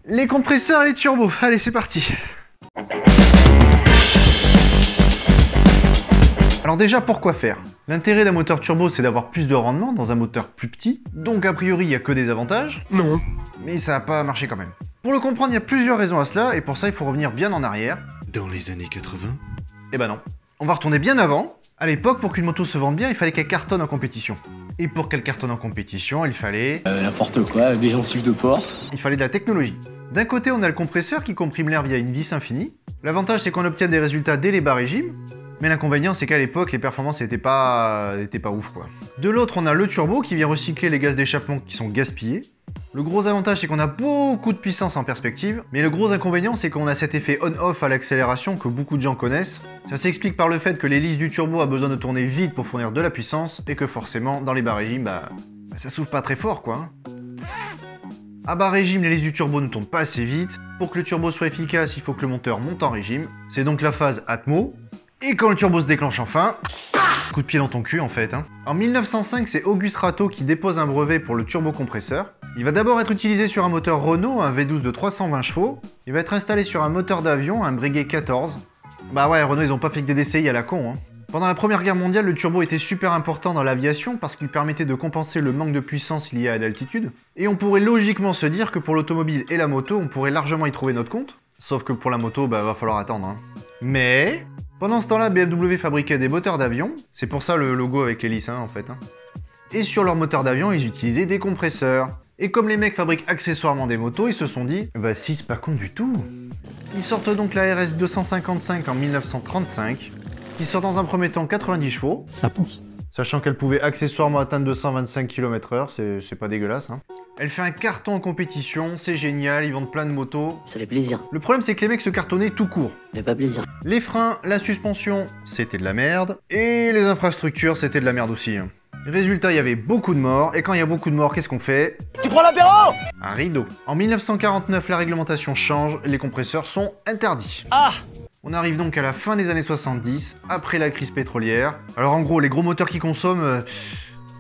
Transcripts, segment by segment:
Les compresseurs et les turbos, allez c'est parti. Alors déjà, pourquoi faire? L'intérêt d'un moteur turbo, c'est d'avoir plus de rendement dans un moteur plus petit, donc a priori, il n'y a que des avantages. Non. Mais ça n'a pas marché quand même. Pour le comprendre, il y a plusieurs raisons à cela, et pour ça, il faut revenir bien en arrière. Dans les années 80? Eh ben non. On va retourner bien avant. À l'époque, pour qu'une moto se vende bien, il fallait qu'elle cartonne en compétition. Et pour qu'elle cartonne en compétition, il fallait... N'importe quoi, des gencives de porc. Il fallait de la technologie. D'un côté, on a le compresseur qui comprime l'air via une vis infinie. L'avantage, c'est qu'on obtient des résultats dès les bas régimes. Mais l'inconvénient, c'est qu'à l'époque, les performances n'étaient pas ouf, quoi. De l'autre, on a le turbo qui vient recycler les gaz d'échappement qui sont gaspillés. Le gros avantage, c'est qu'on a beaucoup de puissance en perspective, mais le gros inconvénient, c'est qu'on a cet effet on-off à l'accélération que beaucoup de gens connaissent. Ça s'explique par le fait que l'hélice du turbo a besoin de tourner vite pour fournir de la puissance, et que forcément, dans les bas régimes, ça souffle pas très fort, quoi. À bas régime, l'hélice du turbo ne tourne pas assez vite. Pour que le turbo soit efficace, il faut que le moteur monte en régime. C'est donc la phase Atmo. Et quand le turbo se déclenche enfin, coup de pied dans ton cul en fait. En 1905, c'est Auguste Rateau qui dépose un brevet pour le turbocompresseur. Il va d'abord être utilisé sur un moteur Renault, un V12 de 320 chevaux. Il va être installé sur un moteur d'avion, un Breguet 14. Bah ouais, Renault ils ont pas fait que des DCI à la con. Pendant la Première Guerre mondiale, le turbo était super important dans l'aviation parce qu'il permettait de compenser le manque de puissance lié à l'altitude. Et on pourrait logiquement se dire que pour l'automobile et la moto, on pourrait largement y trouver notre compte. Sauf que pour la moto, va falloir attendre. Mais... pendant ce temps-là, BMW fabriquait des moteurs d'avion, c'est pour ça le logo avec l'hélice en fait. Et sur leurs moteurs d'avion, ils utilisaient des compresseurs. Et comme les mecs fabriquent accessoirement des motos, ils se sont dit, bah si, c'est pas con du tout. Ils sortent donc la RS 255 en 1935, qui sort dans un premier temps 90 chevaux. Ça pousse. Sachant qu'elle pouvait accessoirement atteindre 225 km/h, c'est pas dégueulasse. Elle fait un carton en compétition, c'est génial, ils vendent plein de motos. Ça fait plaisir. Le problème c'est que les mecs se cartonnaient tout court. Ça fait pas plaisir. Les freins, la suspension, c'était de la merde. Et les infrastructures, c'était de la merde aussi. Résultat, il y avait beaucoup de morts, et quand il y a beaucoup de morts, qu'est-ce qu'on fait? Tu prends l'apéro? Un rideau. En 1949, la réglementation change, les compresseurs sont interdits. Ah! On arrive donc à la fin des années 70, après la crise pétrolière. Alors en gros, les gros moteurs qui consomment,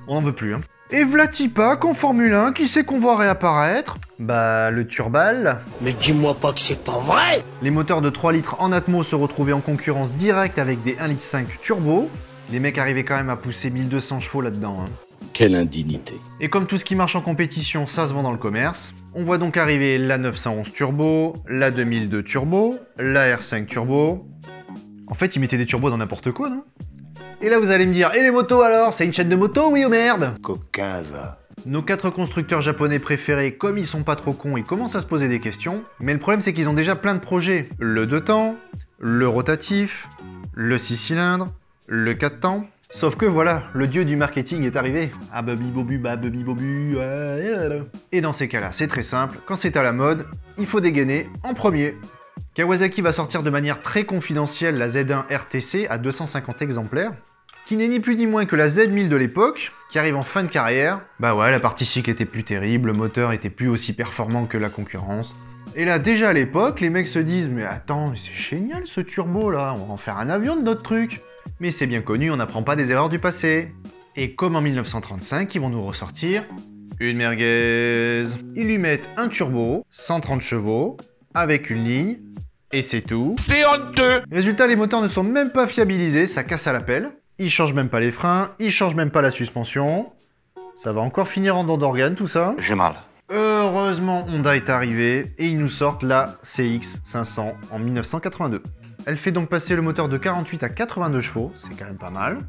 on n'en veut plus. Et Vlatipa, qu'en Formule 1, qui sait qu'on voit réapparaître? Bah, le Turbal. Mais dis-moi pas que c'est pas vrai! Les moteurs de 3 litres en Atmo se retrouvaient en concurrence directe avec des 1,5 litre turbo. Les mecs arrivaient quand même à pousser 1200 chevaux là-dedans. Quelle indignité. Et comme tout ce qui marche en compétition, ça se vend dans le commerce. On voit donc arriver la 911 Turbo, la 2002 Turbo, la R5 Turbo. En fait, ils mettaient des turbos dans n'importe quoi, non? Et là, vous allez me dire, et les motos alors? C'est une chaîne de motos, oui ou merde? Coquin va. Nos 4 constructeurs japonais préférés, comme ils sont pas trop cons, ils commencent à se poser des questions. Mais le problème, c'est qu'ils ont déjà plein de projets. Le 2 temps, le rotatif, le 6 cylindres, le 4 temps. Sauf que voilà, le dieu du marketing est arrivé. Ah babi bobu, bah babi bobu. Et dans ces cas-là, c'est très simple. Quand c'est à la mode, il faut dégainer en premier. Kawasaki va sortir de manière très confidentielle la Z1 RTC à 250 exemplaires, qui n'est ni plus ni moins que la Z1000 de l'époque, qui arrive en fin de carrière. Bah ouais, la partie cycle était plus terrible, le moteur était plus aussi performant que la concurrence. Et là, déjà à l'époque, les mecs se disent « Mais attends, c'est génial ce turbo là, on va en faire un avion de notre truc !» Mais c'est bien connu, on n'apprend pas des erreurs du passé. Et comme en 1935, ils vont nous ressortir une merguez. Ils lui mettent un turbo, 130 chevaux, avec une ligne, et c'est tout. C'est honteux. Résultat, les moteurs ne sont même pas fiabilisés, ça casse à la pelle. Ils changent même pas les freins, ils changent même pas la suspension. Ça va encore finir en don d'organe tout ça. J'ai mal. Heureusement, Honda est arrivé et ils nous sortent la CX500 en 1982. Elle fait donc passer le moteur de 48 à 82 chevaux, c'est quand même pas mal.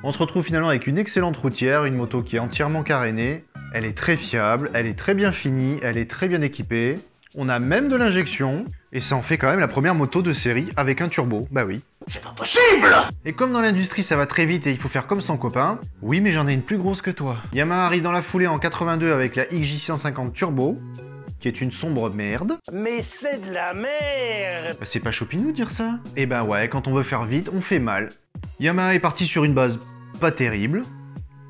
On se retrouve finalement avec une excellente routière, une moto qui est entièrement carénée. Elle est très fiable, elle est très bien finie, elle est très bien équipée. On a même de l'injection, et ça en fait quand même la première moto de série avec un turbo, bah oui. C'est pas possible. Et comme dans l'industrie ça va très vite et il faut faire comme son copain, oui mais j'en ai une plus grosse que toi. Yamaha arrive dans la foulée en 82 avec la XJ150 Turbo, qui est une sombre merde. Mais c'est de la merde! Bah c'est pas chopinou de dire ça. Et bah ouais, quand on veut faire vite, on fait mal. Yamaha est parti sur une base pas terrible.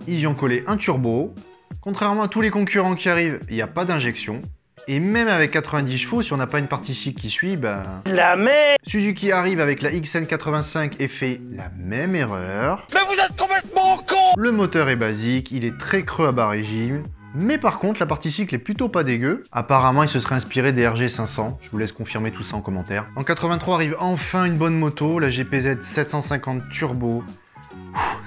Ils y ont collé un turbo. Contrairement à tous les concurrents qui arrivent, il n'y a pas d'injection. Et même avec 90 chevaux, si on n'a pas une partie cycle qui suit, bah... La merde! Suzuki arrive avec la XN85 et fait la même erreur. Mais vous êtes complètement con! Le moteur est basique, il est très creux à bas régime. Mais par contre, la partie cycle est plutôt pas dégueu. Apparemment, il se serait inspiré des RG500. Je vous laisse confirmer tout ça en commentaire. En 83 arrive enfin une bonne moto, la GPZ 750 Turbo.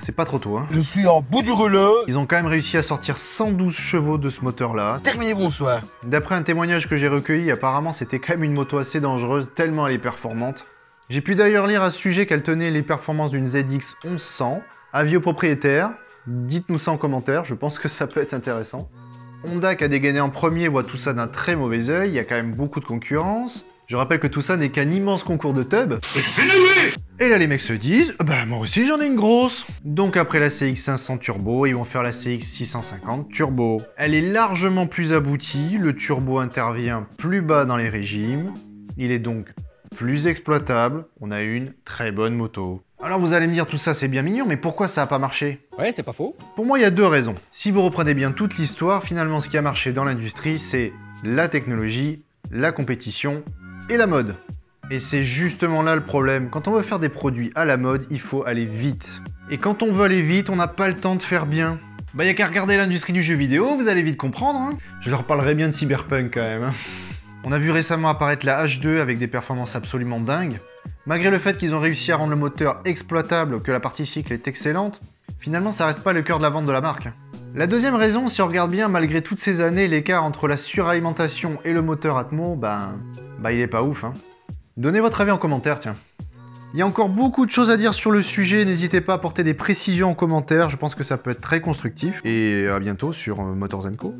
C'est pas trop tôt, hein. Je suis en bout du rouleau. Ils ont quand même réussi à sortir 112 chevaux de ce moteur-là. Terminé, bonsoir. D'après un témoignage que j'ai recueilli, apparemment c'était quand même une moto assez dangereuse, tellement elle est performante. J'ai pu d'ailleurs lire à ce sujet qu'elle tenait les performances d'une ZX 1100. Avis aux propriétaires, dites-nous ça en commentaire, je pense que ça peut être intéressant. Honda qui a dégainé en premier voit tout ça d'un très mauvais œil, il y a quand même beaucoup de concurrence. Je rappelle que tout ça n'est qu'un immense concours de tub. Et là les mecs se disent, bah moi aussi j'en ai une grosse. Donc après la CX500 Turbo, ils vont faire la CX650 Turbo. Elle est largement plus aboutie, le turbo intervient plus bas dans les régimes. Il est donc plus exploitable, on a une très bonne moto. Alors vous allez me dire tout ça c'est bien mignon, mais pourquoi ça n'a pas marché? Ouais, c'est pas faux. Pour moi il y a deux raisons. Si vous reprenez bien toute l'histoire, finalement ce qui a marché dans l'industrie c'est la technologie, la compétition et la mode. Et c'est justement là le problème. Quand on veut faire des produits à la mode, il faut aller vite. Et quand on veut aller vite, on n'a pas le temps de faire bien. Bah y a qu'à regarder l'industrie du jeu vidéo, vous allez vite comprendre. Hein. Je leur parlerai bien de Cyberpunk quand même. Hein. On a vu récemment apparaître la H2 avec des performances absolument dingues. Malgré le fait qu'ils ont réussi à rendre le moteur exploitable, que la partie cycle est excellente, finalement ça reste pas le cœur de la vente de la marque. La deuxième raison, si on regarde bien, malgré toutes ces années, l'écart entre la suralimentation et le moteur Atmo, il est pas ouf. Hein. Donnez votre avis en commentaire, tiens. Il y a encore beaucoup de choses à dire sur le sujet, n'hésitez pas à apporter des précisions en commentaire, je pense que ça peut être très constructif. Et à bientôt sur Motors & Co.